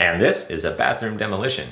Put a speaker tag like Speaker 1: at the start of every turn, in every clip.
Speaker 1: And this is a bathroom demolition.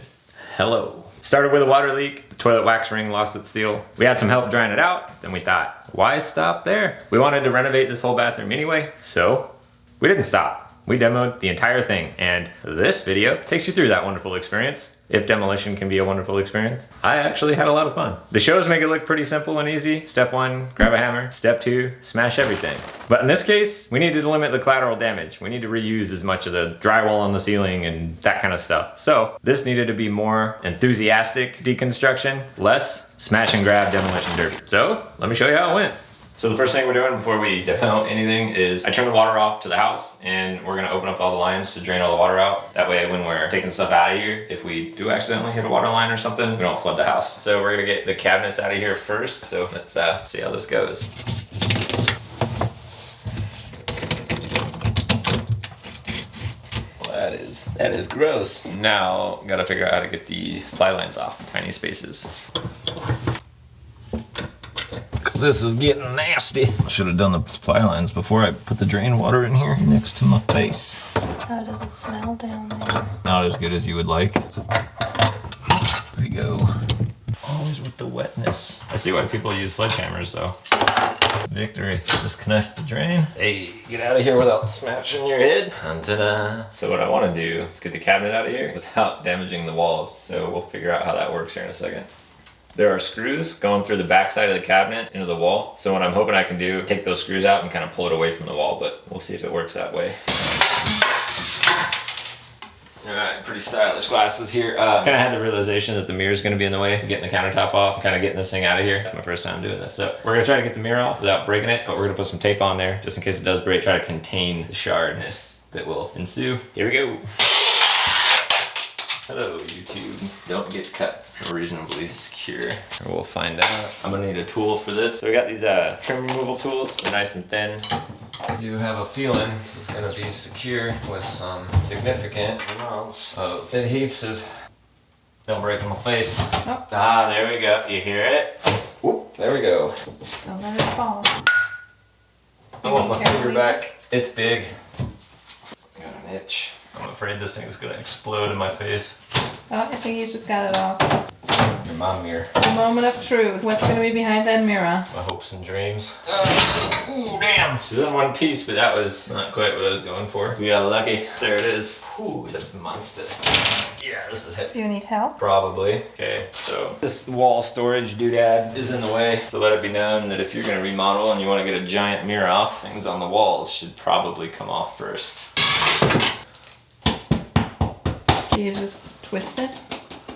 Speaker 1: Hello. Started with a water leak, the toilet wax ring lost its seal. We had some help drying it out, then we thought, why stop there? We wanted to renovate this whole bathroom anyway, so we didn't stop. We demoed the entire thing, and this video takes you through that wonderful experience. If demolition can be a wonderful experience, I actually had a lot of fun. The shows make it look pretty simple and easy. Step 1, grab a hammer. Step 2, smash everything. But in this case, we needed to limit the collateral damage. We need to reuse as much of the drywall on the ceiling and that kind of stuff. So this needed to be more enthusiastic deconstruction, less smash and grab demolition derby. So let me show you how it went. So the first thing we're doing before we demo anything is I turn the water off to the house, and we're gonna open up all the lines to drain all the water out. That way when we're taking stuff out of here, if we do accidentally hit a water line or something, we don't flood the house. So we're gonna get the cabinets out of here first. So let's see how this goes. Well, that is gross. Now, gotta figure out how to get the supply lines off, tiny spaces. This is getting nasty. I should have done the supply lines before I put the drain water in here next to my face.
Speaker 2: How does it smell down there?
Speaker 1: Not as good as you would like. There we go. Always with the wetness. I see why people use sledgehammers though. Victory. Disconnect the drain. Hey, get out of here without smashing your head. Ta-da. So what I want to do is get the cabinet out of here without damaging the walls. So we'll figure out how that works here in a second. There are screws going through the back side of the cabinet into the wall. So what I'm hoping I can do, take those screws out and kind of pull it away from the wall, but we'll see if it works that way. All right, pretty stylish glasses here. Kind of had the realization that the mirror is going to be in the way, getting the countertop off, kind of getting this thing out of here. It's my first time doing this. So we're going to try to get the mirror off without breaking it, but we're going to put some tape on there just in case it does break, try to contain the shardness that will ensue. Here we go. Hello, YouTube. Don't get cut. Reasonably secure. We'll find out. I'm gonna need a tool for this. So we got these trim removal tools. They're nice and thin. I do have a feeling this is gonna be secure with some significant amounts of adhesive. Don't break in my face.
Speaker 2: Oh.
Speaker 1: Ah, there we go. You hear it? Whoop, there we go.
Speaker 2: Don't let it fall.
Speaker 1: I want my finger back. It's big. Got an itch. I'm afraid this thing's gonna explode in my face.
Speaker 2: Oh, I think you just got it off.
Speaker 1: You're my mirror.
Speaker 2: The moment of truth. What's going to be behind that mirror?
Speaker 1: My hopes and dreams. Ooh, damn! She's in one piece, but that was not quite what I was going for. We got lucky. There it is. Ooh, it's a monster. Yeah, this is heavy.
Speaker 2: Do you need help?
Speaker 1: Probably. Okay, so this wall storage doodad is in the way. So let it be known that if you're going to remodel and you want to get a giant mirror off, things on the walls should probably come off first.
Speaker 2: Do you just twist it?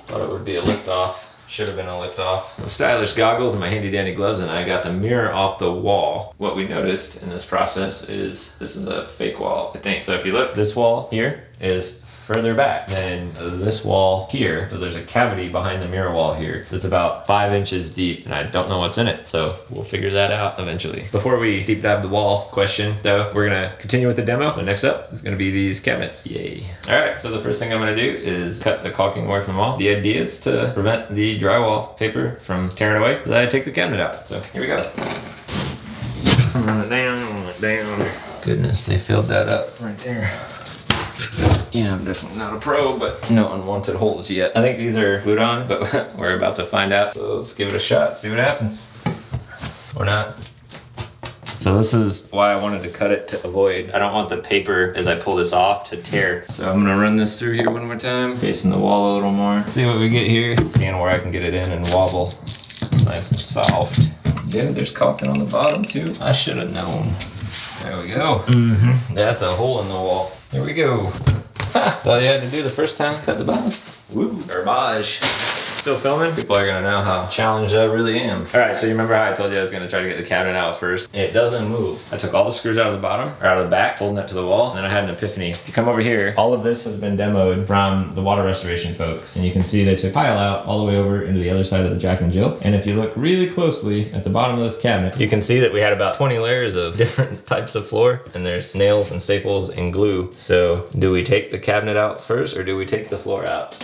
Speaker 1: Thought it would be a lift off. Should have been a lift off. The stylish goggles and my handy dandy gloves and I got the mirror off the wall. What we noticed in this process is this is a fake wall, I think. So if you look, this wall here is further back than this wall here. So there's a cavity behind the mirror wall here that's about 5 inches deep and I don't know what's in it. So we'll figure that out eventually. Before we deep dive the wall question though, we're gonna continue with the demo. So next up is gonna be these cabinets, yay. All right, so the first thing I'm gonna do is cut the caulking away from the wall. The idea is to prevent the drywall paper from tearing away as I take the cabinet out. So here we go. Run it down. Goodness, they filled that up right there. Yeah, I'm definitely not a pro, but no unwanted holes yet. I think these are glued on, but we're about to find out. So let's give it a shot, see what happens. Or not. So this is why I wanted to cut it to avoid. I don't want the paper as I pull this off to tear. So I'm gonna run this through here one more time, facing the wall a little more. See what we get here. Seeing where I can get it in and wobble. It's nice and soft. Yeah, there's caulking on the bottom too. I should have known. There we go. That's a hole in the wall. Here we go. Ha! All you had to do the first time, cut the bottom. Woo! Garbage. Still filming? People are gonna know how challenged I really am. All right, so you remember how I told you I was gonna try to get the cabinet out first? It doesn't move. I took all the screws out of the bottom, or out of the back, holding it to the wall, and then I had an epiphany. If you come over here, all of this has been demoed from the water restoration folks. And you can see they took pile out all the way over into the other side of the Jack and Jill. And if you look really closely at the bottom of this cabinet, you can see that we had about 20 layers of different types of floor, and there's nails and staples and glue. So do we take the cabinet out first, or do we take the floor out?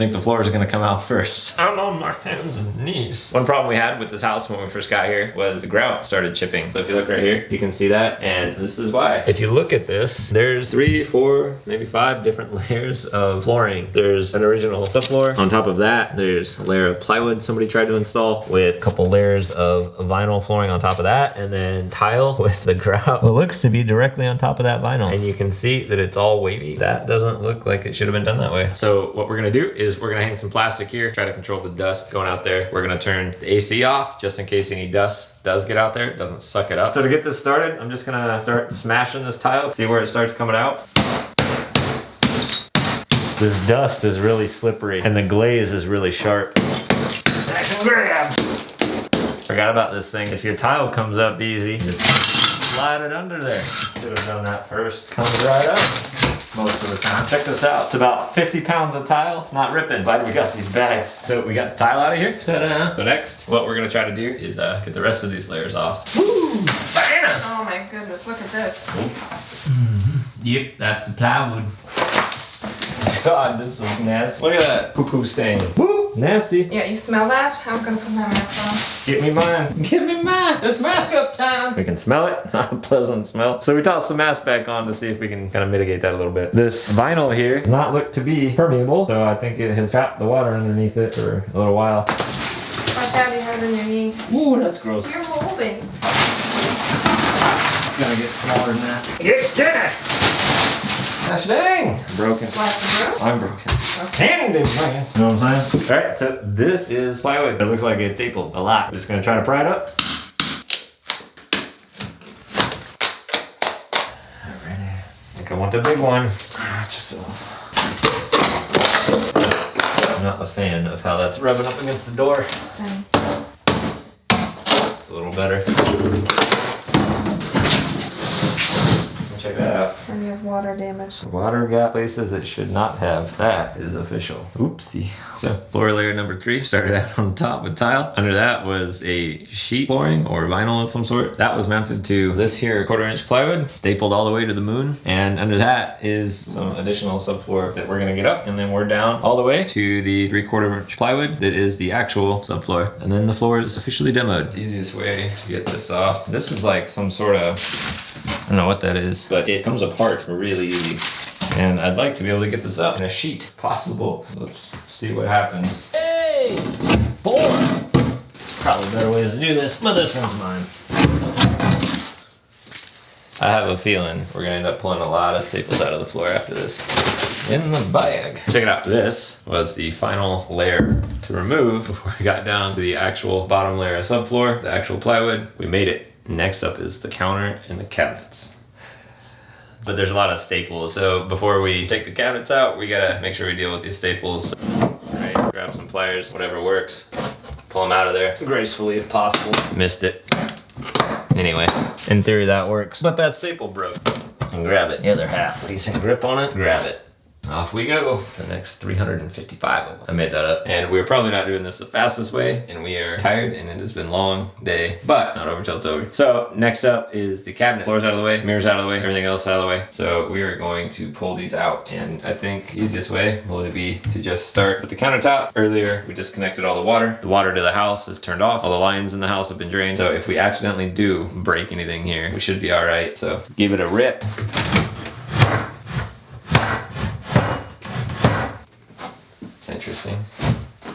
Speaker 1: think the floor is gonna come out first. I'm on my hands and knees. One problem we had with this house when we first got here was the grout started chipping. So if you look right here, you can see that, and this is why. If you look at this, there's 3, 4, maybe 5 different layers of flooring. There's an original subfloor. On top of that, there's a layer of plywood somebody tried to install with a couple layers of vinyl flooring on top of that, and then tile with the grout. It looks to be directly on top of that vinyl, and you can see that it's all wavy. That doesn't look like it should have been done that way. So what we're gonna do is we're gonna hang some plastic here, try to control the dust going out there. We're gonna turn the AC off just in case any dust does get out there, it doesn't suck it up. So to get this started, I'm just gonna start smashing this tile, see where it starts coming out. This dust is really slippery and the glaze is really sharp. Action grab! Forgot about this thing. If your tile comes up easy, just slide it under there. Should have done that first. Comes right up most of the time. Check this out. It's about 50 pounds of tile. It's not ripping. Glad we got these bags. So we got the tile out of here. Ta-da! So next, what we're gonna try to do is get the rest of these layers off. Woo! Bananas!
Speaker 2: Oh my goodness, look at this.
Speaker 1: Yep, that's the plywood. God, this is nasty. Look at that poo-poo stain. Woo! Nasty.
Speaker 2: Yeah, you smell that? I'm gonna put my mask on.
Speaker 1: Give me mine. Give me mine. It's mask up time. We can smell it. Not a pleasant smell. So we tossed the mask back on to see if we can kind of mitigate that a little bit. This vinyl here does not look to be permeable, so I think it has trapped the water underneath it for a little while.
Speaker 2: Watch out, you have it in your knee.
Speaker 1: Ooh, that's gross.
Speaker 2: You're molding.
Speaker 1: It's gonna get smaller than that. Get skinny! Gosh dang! I'm broken.
Speaker 2: What,
Speaker 1: I'm broken. Okay. You know what I'm saying? Alright, so this is plywood. It looks like it's stapled a lot. I'm just gonna try to pry it up. Alright. I think I want the big one. Just a little. I'm not a fan of how that's rubbing up against the door.
Speaker 2: Okay.
Speaker 1: A little better. Check that out.
Speaker 2: And you have water damage.
Speaker 1: Water got places it should not have. That is official. Oopsie. So floor layer number 3 started out on the top with tile. Under that was a sheet flooring or vinyl of some sort. That was mounted to this here 1/4 inch plywood, stapled all the way to the moon. And under that is some additional subfloor that we're gonna get up, and then we're down all the way to the 3/4 inch plywood that is the actual subfloor. And then the floor is officially demoed. The easiest way to get this off. This is like some sort of, I don't know what that is, but it comes apart really easy. And I'd like to be able to get this up in a sheet if possible. Let's see what happens. Hey! 4! Probably better ways to do this, but this one's mine. I have a feeling we're gonna end up pulling a lot of staples out of the floor after this. In the bag. Check it out. This was the final layer to remove before we got down to the actual bottom layer of subfloor, the actual plywood. We made it. Next up is the counter and the cabinets. But there's a lot of staples, so before we take the cabinets out, we gotta make sure we deal with these staples. Alright, grab some pliers, whatever works. Pull them out of there gracefully if possible. Missed it. Anyway, in theory that works, but that staple broke. And grab it, the other half. Decent grip on it, grab it. Off we go. The next 355 of them. I made that up. And we're probably not doing this the fastest way, and we are tired, and it has been a long day, but not over till it's over. So next up is the cabinet. Floor's out of the way, mirror's out of the way, everything else out of the way. So we are going to pull these out. And I think the easiest way will be to just start with the countertop. Earlier, we disconnected all the water. The water to the house is turned off. All the lines in the house have been drained. So if we accidentally do break anything here, we should be all right. So give it a rip. Interesting.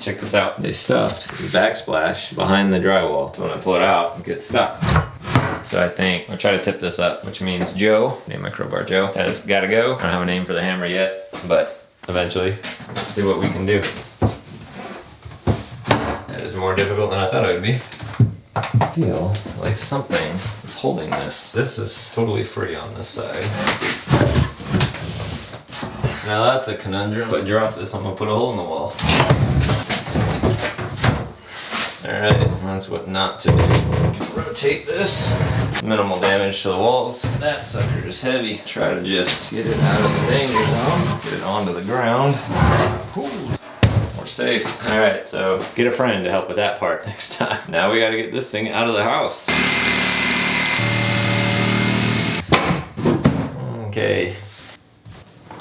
Speaker 1: Check this out. They stuffed this backsplash behind the drywall. So when I pull it out, it gets stuck. So I think I'll try to tip this up, which means Joe, name my crowbar Joe, has gotta go. I don't have a name for the hammer yet, but eventually, let's see what we can do. That is more difficult than I thought it would be. I feel like something is holding this. This is totally free on this side. Now that's a conundrum. If I drop this, I'm gonna put a hole in the wall. Alright, that's what not to do. Rotate this. Minimal damage to the walls. That sucker is heavy. Try to just get it out of the danger zone. Get it onto the ground. Ooh, more safe. Alright, so get a friend to help with that part next time. Now we gotta get this thing out of the house.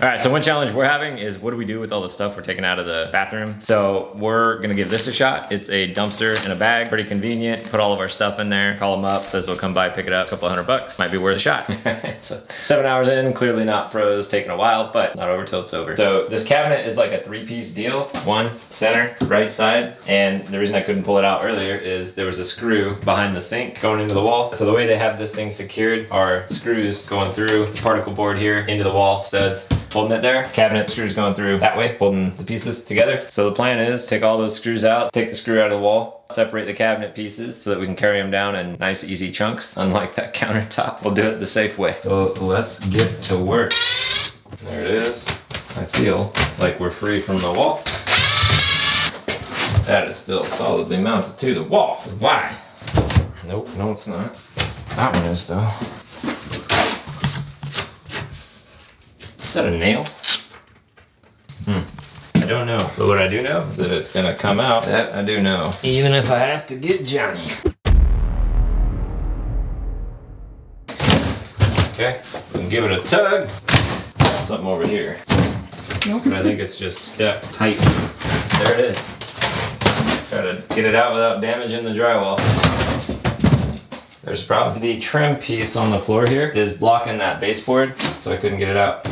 Speaker 1: All right, so one challenge we're having is what do we do with all the stuff we're taking out of the bathroom? So we're gonna give this a shot. It's a dumpster in a bag, pretty convenient. Put all of our stuff in there, call them up, says they'll come by, pick it up, a couple $100. Might be worth a shot. So 7 hours in, clearly not pros, taking a while, but not over till it's over. So this cabinet is like a 3-piece deal. One, center, right side. And the reason I couldn't pull it out earlier is there was a screw behind the sink going into the wall. So the way they have this thing secured are screws going through the particle board here into the wall, studs, holding it there. Cabinet screws going through that way, holding the pieces together. So the plan is take all those screws out, take the screw out of the wall, separate the cabinet pieces so that we can carry them down in nice easy chunks, unlike that countertop. We'll do it the safe way. So let's get to work. There it is. I feel like we're free from the wall. That is still solidly mounted to the wall. Why? Nope, no it's not. That one is though. Is that a nail? I don't know. But what I do know is that it's gonna come out. That I do know. Even if I have to get Johnny. Okay, we can give it a tug. Something over here.
Speaker 2: Nope.
Speaker 1: But I think it's just stuck tight. There it is. Try to get it out without damaging the drywall. There's a problem. The trim piece on the floor here is blocking that baseboard, so I couldn't get it out.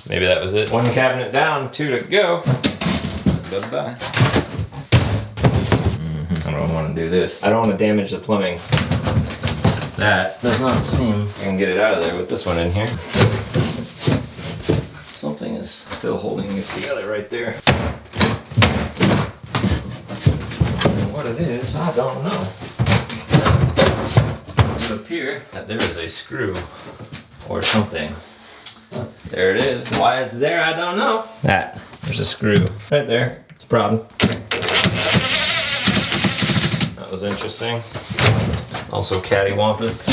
Speaker 1: Maybe that was it. One cabinet down, 2 to go. Bye-bye. I don't want to do this. I don't want to damage the plumbing. That does not seem I can get it out of there with this one in here. Something is still holding these together right there. And what it is, I don't know. It would appear that there is a screw or something. There it is. Why it's there, I don't know. There's a screw right there. It's a problem. That was interesting. Also cattywampus.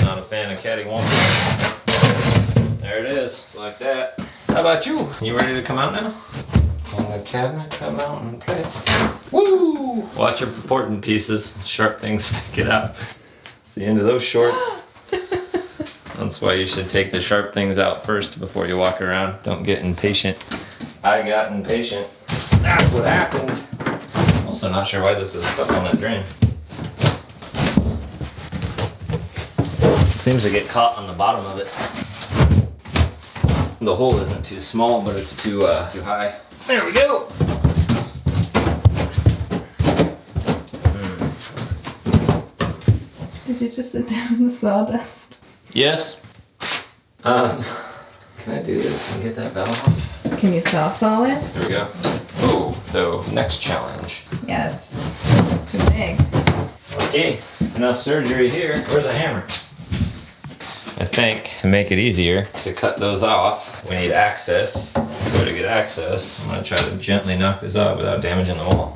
Speaker 1: Not a fan of cattywampus. There it is. It's like that. How about you? You ready to come out now? Can the cabinet come out and play? Woo! Watch your important pieces. Sharp things stick it out. It's the end of those shorts. That's why you should take the sharp things out first before you walk around. Don't get impatient. I got impatient. That's what happened. Also not sure why this is stuck on that drain. It seems to get caught on the bottom of it. The hole isn't too small, but it's too high. There we go.
Speaker 2: Did you just sit down in the sawdust?
Speaker 1: Yes. Can I do this and get that valve off?
Speaker 2: Can you Sawzall it?
Speaker 1: There we go. Oh, so next challenge.
Speaker 2: Yeah, it's too big.
Speaker 1: Okay, enough surgery here. Where's the hammer? I think to make it easier to cut those off, we need access. So to get access, I'm gonna try to gently knock this off without damaging the wall.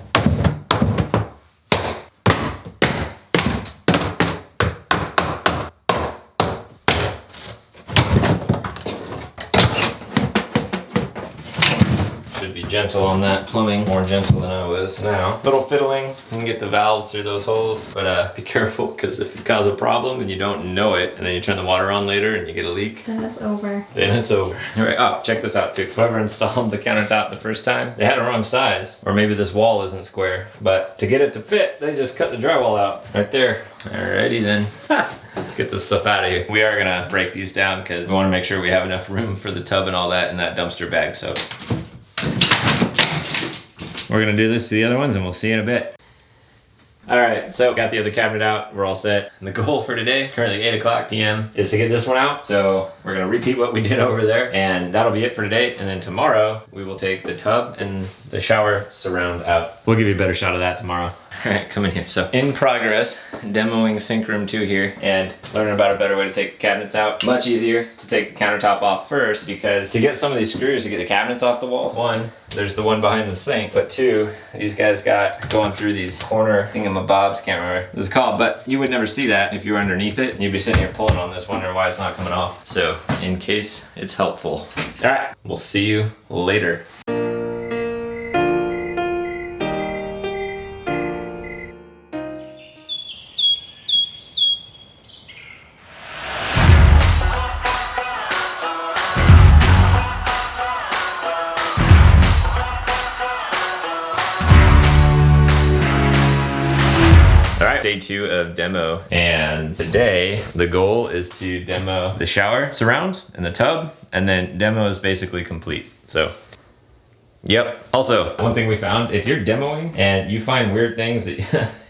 Speaker 1: Gentle on that plumbing, more gentle than I was. Now, little fiddling, you can get the valves through those holes, but be careful because if you cause a problem and you don't know it, and then you turn the water on later and you get a leak,
Speaker 2: Then it's over.
Speaker 1: then it's over. All right, oh, check this out too. Whoever installed the countertop the first time, they had a wrong size, or maybe this wall isn't square, but to get it to fit, they just cut the drywall out right there. Alrighty then. Let's get this stuff out of here. We are gonna break these down because we wanna make sure we have enough room for the tub and all that in that dumpster bag, so. We're gonna do this to the other ones and we'll see you in a bit. All right, so got the other cabinet out, we're all set. And the goal for today, it's currently 8 o'clock p.m., is to get this one out. So we're gonna repeat what we did over there and that'll be it for today. And then tomorrow, we will take the tub and the shower surround out. We'll give you a better shot of that tomorrow. All right, come in here. So in progress, demoing sink room 2 here and learning about a better way to take the cabinets out. Much easier to take the countertop off first because to get some of these screws to get the cabinets off the wall, 1, there's the one behind the sink, but 2, these guys got going through these corner thingamabobs, can't remember what it's called, but you would never see that if you were underneath it and you'd be sitting here pulling on this wondering why it's not coming off. So in case it's helpful. All right, we'll see you later. Day 2 of demo, and today the goal is to demo the shower surround and the tub, and then demo is basically complete. So yep. Also, one thing we found, if you're demoing and you find weird things that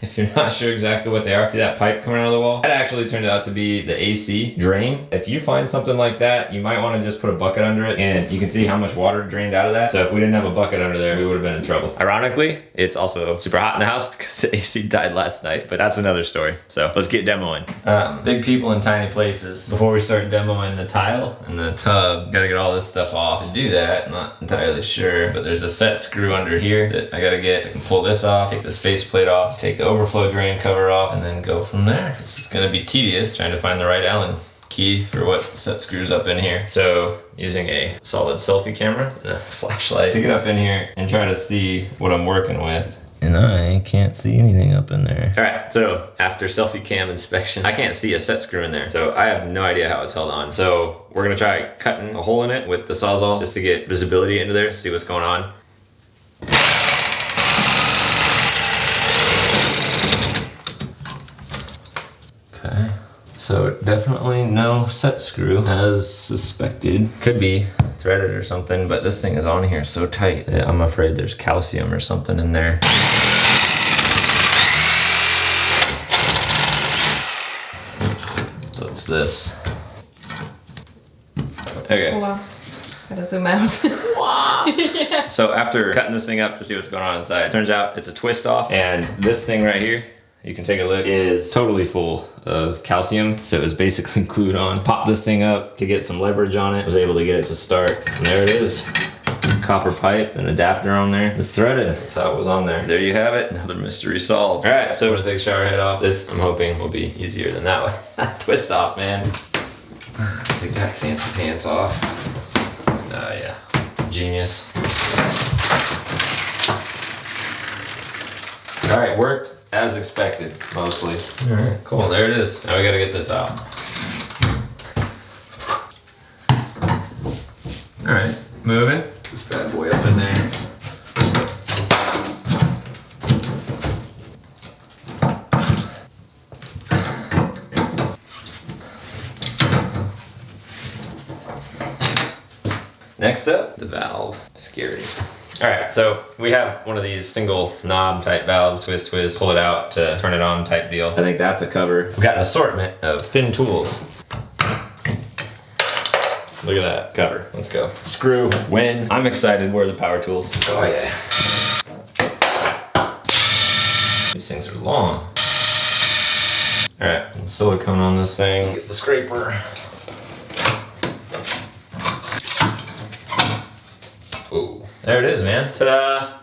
Speaker 1: if you're not sure exactly what they are, see that pipe coming out of the wall? That actually turned out to be the AC drain. If you find something like that, you might want to just put a bucket under it, and you can see how much water drained out of that. So if we didn't have a bucket under there, we would have been in trouble. Ironically, it's also super hot in the house because the AC died last night, but that's another story. So let's get demoing. Big people in tiny places. Before we start demoing the tile and the tub, gotta get all this stuff off. To do that, I'm not entirely sure, but there's a set screw under here that I gotta get. I can pull this off, take this faceplate off, take the overflow drain cover off, and then go from there. This is gonna be tedious trying to find the right Allen key for what set screws up in here. So using a solid selfie camera and a flashlight to get up in here and try to see what I'm working with. And I can't see anything up in there. All right, so after selfie cam inspection, I can't see a set screw in there. So I have no idea how it's held on. So we're gonna try cutting a hole in it with the Sawzall just to get visibility into there, see what's going on. Okay, so definitely no set screw as suspected. Could be threaded or something, but this thing is on here so tight that I'm afraid there's calcium or something in there. So it's this. Okay.
Speaker 2: Wow. Gotta zoom out.
Speaker 1: Yeah. So after cutting this thing up to see what's going on inside, turns out it's a twist off, and this thing right here, you can take a look, is totally full of calcium. So it was basically glued on. Popped this thing up to get some leverage on it. Was able to get it to start, and there it is. Copper pipe, an adapter on there. It's threaded. That's how it was on there. There you have it. Another mystery solved. All right, so I'm gonna take a shower head off. This, I'm hoping, will be easier than that one. Twist off, man. Take that fancy pants off. Yeah, genius. All right, worked as expected, mostly. All right, cool, there it is. Now we gotta get this out. All right, moving. This bad boy up in there. Next up, the valve. Scary. All right, so we have one of these single knob type valves, twist, twist, pull it out to turn it on type deal. I think that's a cover. We've got an assortment of thin tools. Look at that cover. Let's go. Screw, when. I'm excited. Where are the power tools? Oh yeah. These things are long. All right, silicone on this thing. Let's get the scraper. Ooh, there it is, man. Ta-da!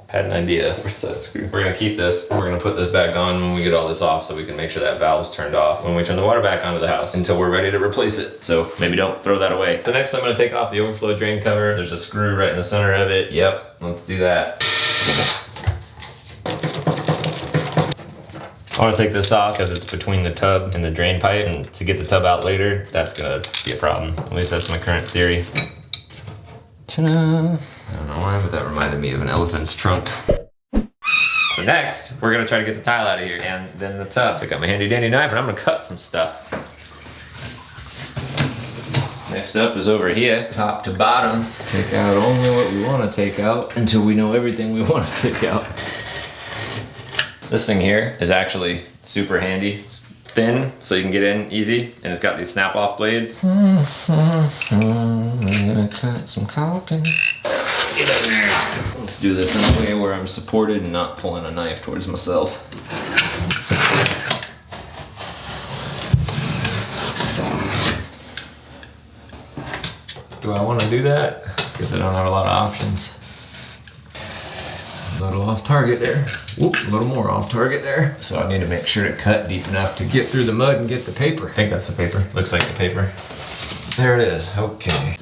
Speaker 1: Had an idea. Where's that screw? We're gonna keep this. We're gonna put this back on when we get all this off so we can make sure that valve's turned off when we turn the water back onto the house until we're ready to replace it. So maybe don't throw that away. So next I'm gonna take off the overflow drain cover. There's a screw right in the center of it. Yep, let's do that. I want to take this off because it's between the tub and the drain pipe, and to get the tub out later, that's gonna be a problem. At least that's my current theory. Ta-da. I don't know why, but that reminded me of an elephant's trunk. So next, we're gonna try to get the tile out of here, and then the tub. Pick up my handy dandy knife, and I'm gonna cut some stuff. Next up is over here, top to bottom. Take out only what we want to take out until we know everything we want to take out. This thing here is actually super handy. It's thin, so you can get in easy, and it's got these snap-off blades. I'm gonna cut some caulking. Get in there. Let's do this in a way where I'm supported and not pulling a knife towards myself. Do I want to do that? Because I don't have a lot of options. A little off target there. Whoop, a little more off target there. So I need to make sure to cut deep enough to get through the mud and get the paper. I think that's the paper. Looks like the paper. There it is. Okay.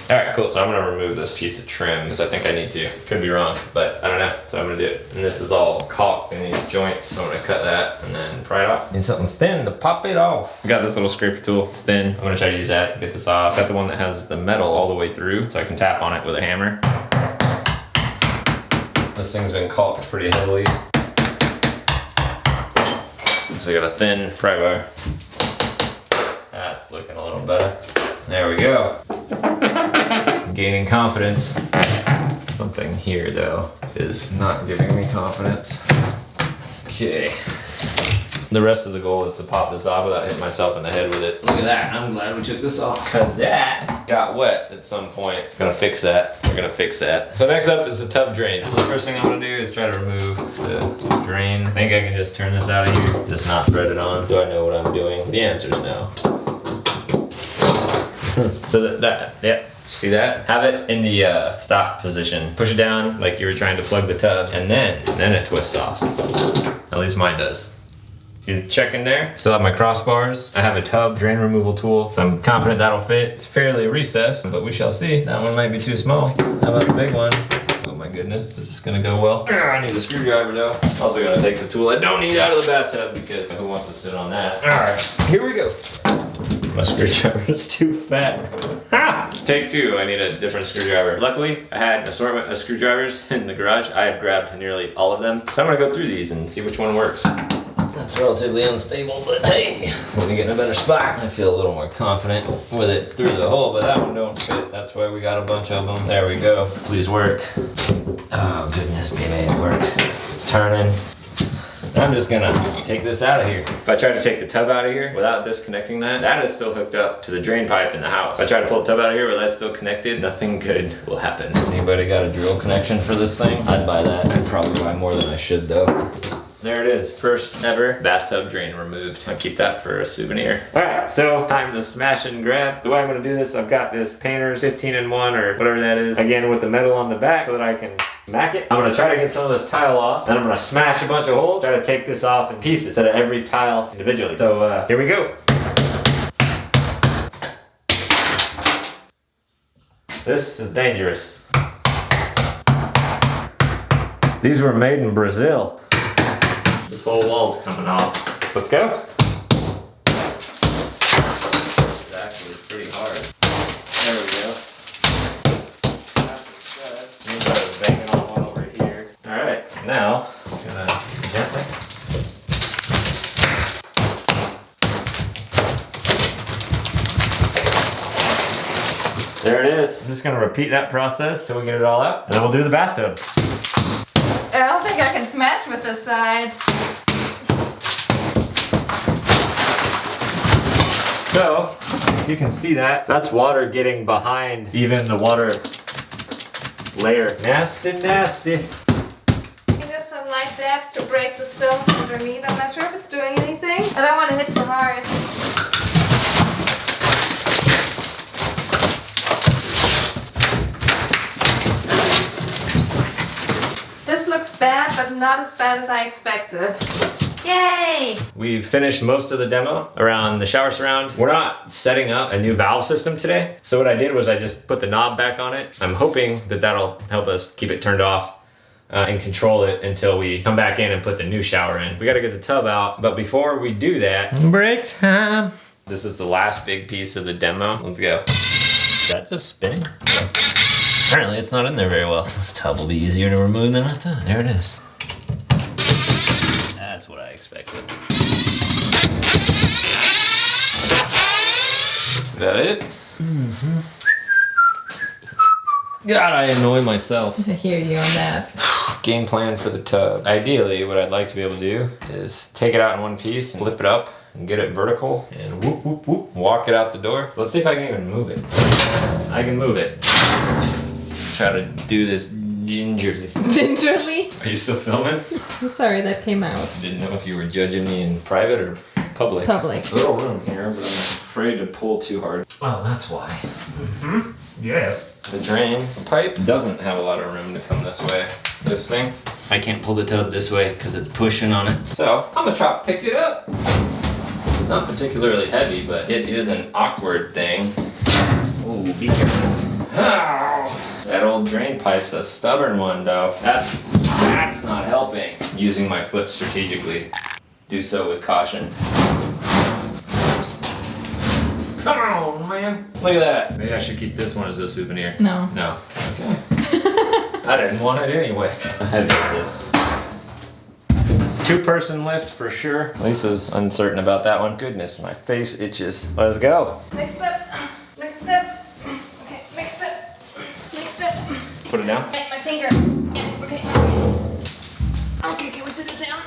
Speaker 1: All right, cool. So I'm gonna remove this piece of trim because I think I need to. Could be wrong, but I don't know. So I'm gonna do it. And this is all caulked in these joints. So I'm gonna cut that and then pry it off. Need something thin to pop it off. I got this little scraper tool. It's thin. I'm gonna try to use that, get this off. Got the one that has the metal all the way through so I can tap on it with a hammer. This thing's been caulked pretty heavily. So I got a thin pry bar. That's looking a little better. There we go. I'm gaining confidence. Something here though is not giving me confidence. Okay. The rest of the goal is to pop this off without hitting myself in the head with it. Look at that, I'm glad we took this off. Cause that got wet at some point. Gonna fix that, we're gonna fix that. So next up is the tub drain. So the first thing I'm gonna do is try to remove the drain. I think I can just turn this out of here, just not thread it on. Do I know what I'm doing? The answer is no. So yep. See that? Have it in the stop position. Push it down like you were trying to plug the tub, and then it twists off. At least mine does. You check in there. Still have my crossbars. I have a tub drain removal tool, so I'm confident that'll fit. It's fairly recessed, but we shall see. That one might be too small. How about the big one? Oh my goodness, is this gonna go well? I need a screwdriver though. Also gotta take the tool I don't need out of the bathtub because who wants to sit on that? All right, here we go. My screwdriver is too fat. Ha! Take two, I need a different screwdriver. Luckily, I had an assortment of screwdrivers in the garage. I have grabbed nearly all of them. So I'm gonna go through these and see which one works. That's relatively unstable, but hey, when you get in a better spot, I feel a little more confident with it through the hole, but that one don't fit. That's why we got a bunch of them. There we go. Please work. Oh goodness, baby, it worked. It's turning. I'm just gonna take this out of here. If I try to take the tub out of here without disconnecting that is still hooked up to the drain pipe in the house. If I try to pull the tub out of here where that's still connected, nothing good will happen. Anybody got a drill connection for this thing? I'd buy that. I'd probably buy more than I should though. There it is, first ever bathtub drain removed. I'll keep that for a souvenir. All right, so time to smash and grab. The way I'm gonna do this, I've got this painter's 15-in-1 or whatever that is, again with the metal on the back so that I can smack it. I'm gonna try to get some of this tile off, then I'm gonna smash a bunch of holes, try to take this off in pieces instead of every tile individually. So here we go. This is dangerous. These were made in Brazil. This whole wall's coming off. Let's go. It's actually pretty hard. There we go. That's good. Banging on one over here. Alright, now I'm gonna gently. There it is. I'm just gonna repeat that process till we get it all out, and then we'll do the bathtub.
Speaker 2: I don't think I can smash with this side.
Speaker 1: So, you can see that's water getting behind even the water layer. Nasty, nasty.
Speaker 2: It has some light dabs to break the stones underneath. I'm not sure if it's doing anything. I don't want to hit too hard. This looks bad, but not as bad as I expected. Yay!
Speaker 1: We've finished most of the demo around the shower surround. We're not setting up a new valve system today. So what I did was I just put the knob back on it. I'm hoping that that'll help us keep it turned off and control it until we come back in and put the new shower in. We gotta get the tub out, but before we do that, break time. This is the last big piece of the demo. Let's go. Is that just spinning? Apparently it's not in there very well. This tub will be easier to remove than I thought. There it is. That's what I expected. Is that it? Mm-hmm. God, I annoy myself.
Speaker 2: I hear you on that.
Speaker 1: Game plan for the tub. Ideally, what I'd like to be able to do is take it out in one piece and flip it up and get it vertical and whoop, whoop, whoop, walk it out the door. Let's see if I can even move it. I can move it. Try to do this gingerly.
Speaker 2: Gingerly?
Speaker 1: Are you still filming?
Speaker 2: I'm sorry that came out.
Speaker 1: Didn't know if you were judging me in private or public.
Speaker 2: Public.
Speaker 1: A little room here, but I'm afraid to pull too hard. Oh, that's why. Mm-hmm. Yes. The drain pipe doesn't have a lot of room to come this way. This thing, I can't pull the tub this way because it's pushing on it. So I'm gonna try to pick it up. Not particularly heavy, but it is an awkward thing. Oh, be careful. Oh, that old drain pipe's a stubborn one though. That's not helping. Using my foot strategically. Do so with caution. Come on, man. Look at that. Maybe I should keep this one as a souvenir.
Speaker 2: No.
Speaker 1: No. Okay. I didn't want it anyway. How heavy is this? 2-person lift for sure. Lisa's uncertain about that one. Goodness, my face itches. Let's go.
Speaker 2: Next step. Next step. Okay, next step. Next step.
Speaker 1: Put it down.
Speaker 2: Okay, my finger. Yeah, okay. Okay, can we sit it down?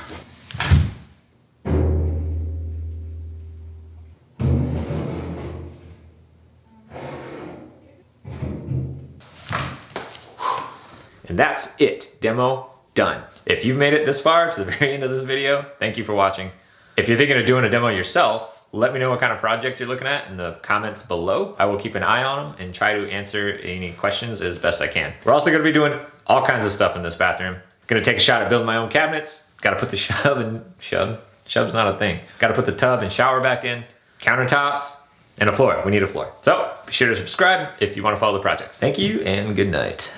Speaker 1: And that's it. Demo done. If you've made it this far to the very end of this video, thank you for watching. If you're thinking of doing a demo yourself, let me know what kind of project you're looking at in the comments below. I will keep an eye on them and try to answer any questions as best I can. We're also gonna be doing all kinds of stuff in this bathroom. Gonna take a shot at building my own cabinets. Gotta put the shub's not a thing. Gotta put the tub and shower back in, countertops, and a floor. We need a floor. So be sure to subscribe if you wanna follow the projects. Thank you and good night.